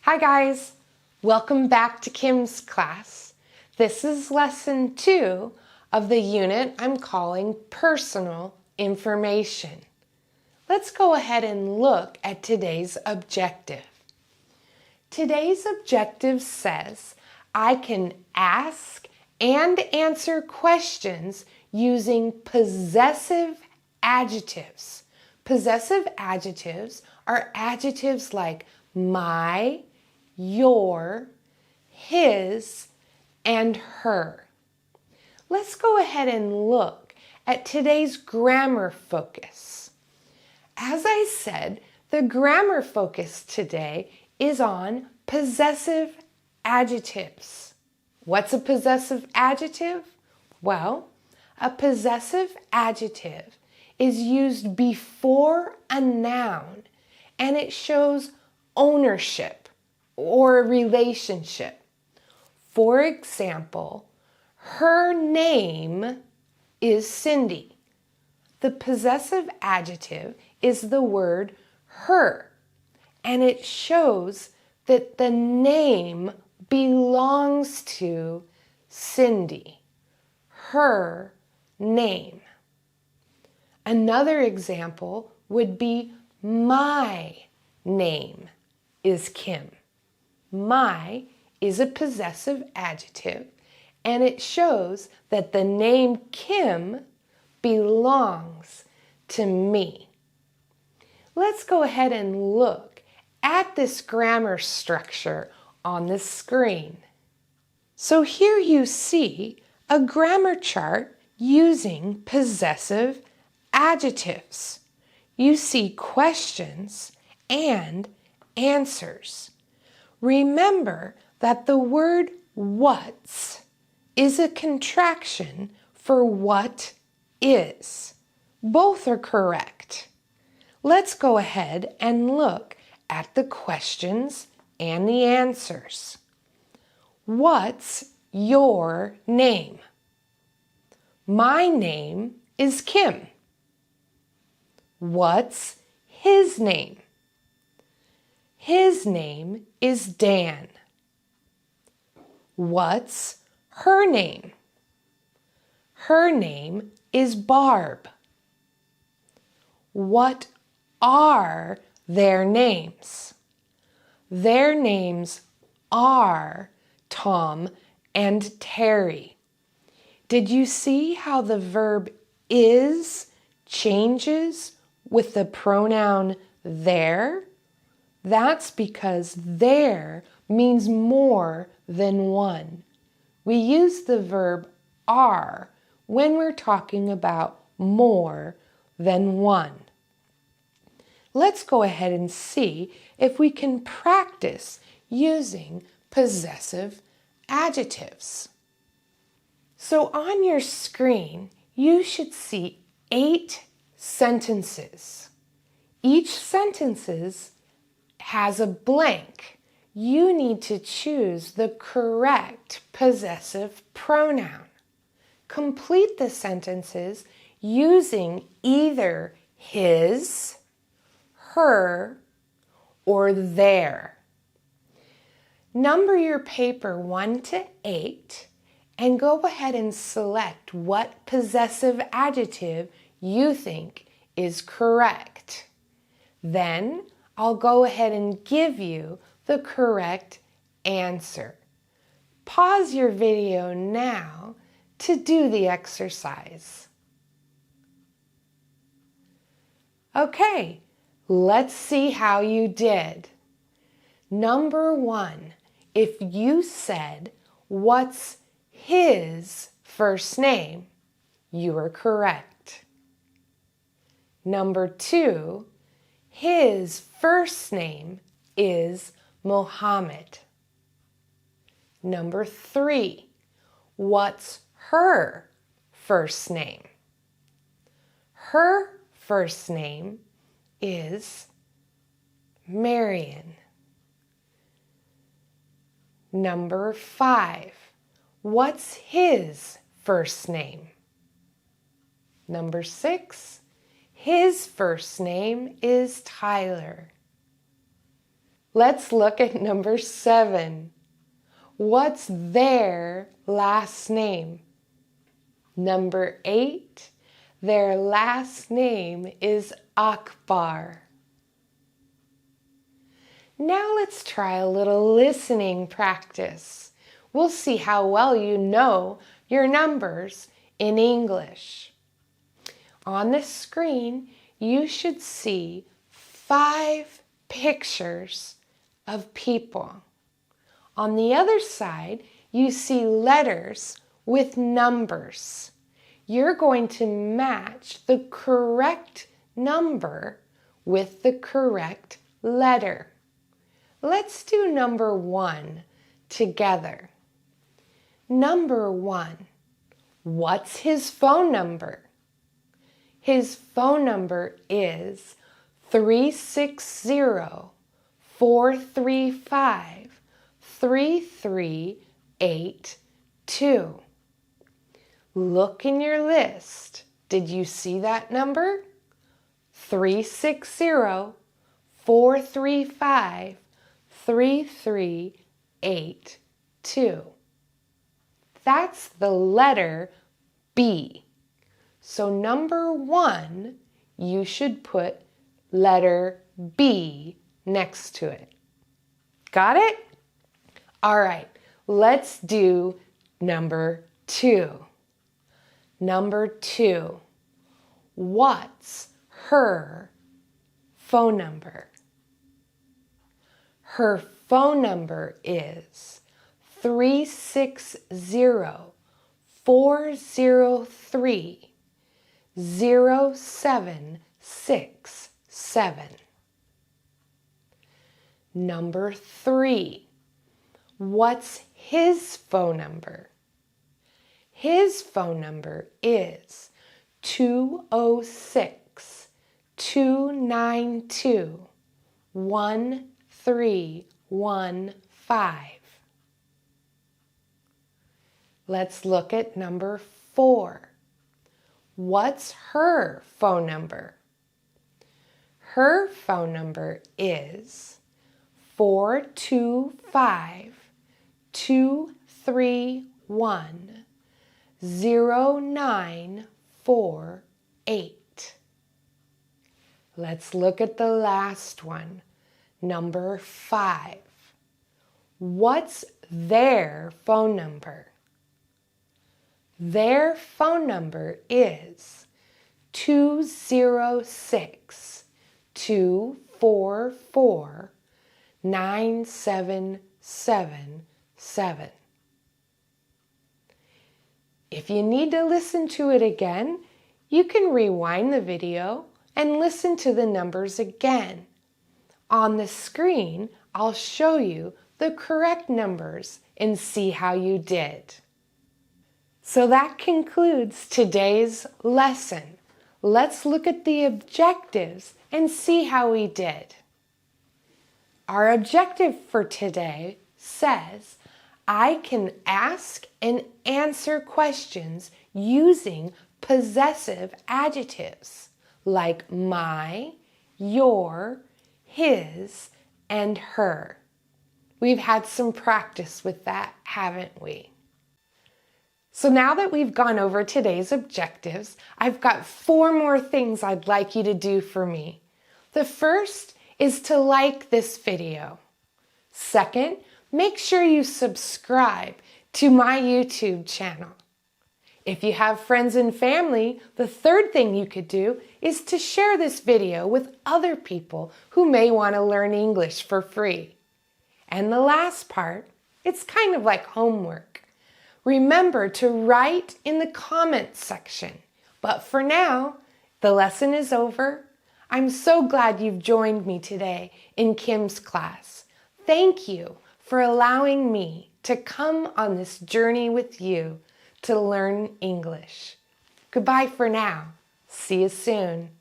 Hi guys, welcome back to Kim's class. This is lesson 2 of the unit I'm calling Personal Information. Let's go ahead and look at today's objective. Today's objective says I can ask and answer questions using possessive adjectives. Possessive adjectives are adjectives like my, your, his, and her. Let's go ahead and look at today's grammar focus. As I said, the grammar focus today is on possessive adjectives. What's a possessive adjective? Well, a possessive adjective is used before a noun and it shows ownership or a relationship. For example, her name is Cindy. The possessive adjective is the word her, and it shows that the name belongs to Cindy. Her name. Another example would be my name is Kim. My is a possessive adjective, and it shows that the name Kim belongs to me. Let's go ahead and look at this grammar structure on the screen. So here you see a grammar chart using possessive adjectives. You see questions and answers. Remember that the word what's is a contraction for what is. Both are correct. Let's go ahead and look at the questions and the answers. What's your name? My name is Kim. What's his name? His name is Dan. What's her name? Her name is Barb. What are their names? Their names are Tom and Terry. Did you see how the verb is changes with the pronoun their? That's because there means more than one. We use the verb are when we're talking about more than one. Let's go ahead and see if we can practice using possessive adjectives. So on your screen, you should see 8 sentences. Each sentence has a blank. You need to choose the correct possessive pronoun. Complete the sentences using either his, her, or their. Number your paper 1 to 8 and go ahead and select what possessive adjective you think is correct. Then I'll go ahead and give you the correct answer. Pause your video now to do the exercise. Okay, let's see how you did. Number 1, if you said, what's his first name, you are correct. Number 2, his first name is Mohammed. Number 3, what's her first name? Her first name is Marion. Number 5, what's his first name? Number 6, his first name is Tyler. Let's look at number 7. What's their last name? Number 8. Their last name is Akbar. Now let's try a little listening practice. We'll see how well you know your numbers in English. On the screen, you should see 5 pictures of people. On the other side, you see letters with numbers. You're going to match the correct number with the correct letter. Let's do number 1 together. Number 1. What's his phone number? His phone number is 360-435-3382. Look in your list. Did you see that number? 360-435-3382. That's the letter B. So number 1, you should put letter B next to it. Got it? All right, let's do number 2. Number 2, what's her phone number? Her phone number is 360-403-0767. Number 3, what's his phone number? His phone number is 206-292-1315. Let's look at number 4. What's her phone number? Her phone number is 425-231-0948. Let's look at the last one, number 5. What's their phone number? Their phone number is 206-244-9777. If you need to listen to it again, you can rewind the video and listen to the numbers again. On the screen, I'll show you the correct numbers and see how you did. So that concludes today's lesson. Let's look at the objectives and see how we did. Our objective for today says, I can ask and answer questions using possessive adjectives like my, your, his, and her. We've had some practice with that, haven't we? So now that we've gone over today's objectives, I've got 4 more things I'd like you to do for me. The first is to like this video. Second, make sure you subscribe to my YouTube channel. If you have friends and family, the third thing you could do is to share this video with other people who may want to learn English for free. And the last part, it's kind of like homework. Remember to write in the comments section. But for now, the lesson is over. I'm so glad you've joined me today in Kim's class. Thank you for allowing me to come on this journey with you to learn English. Goodbye for now. See you soon.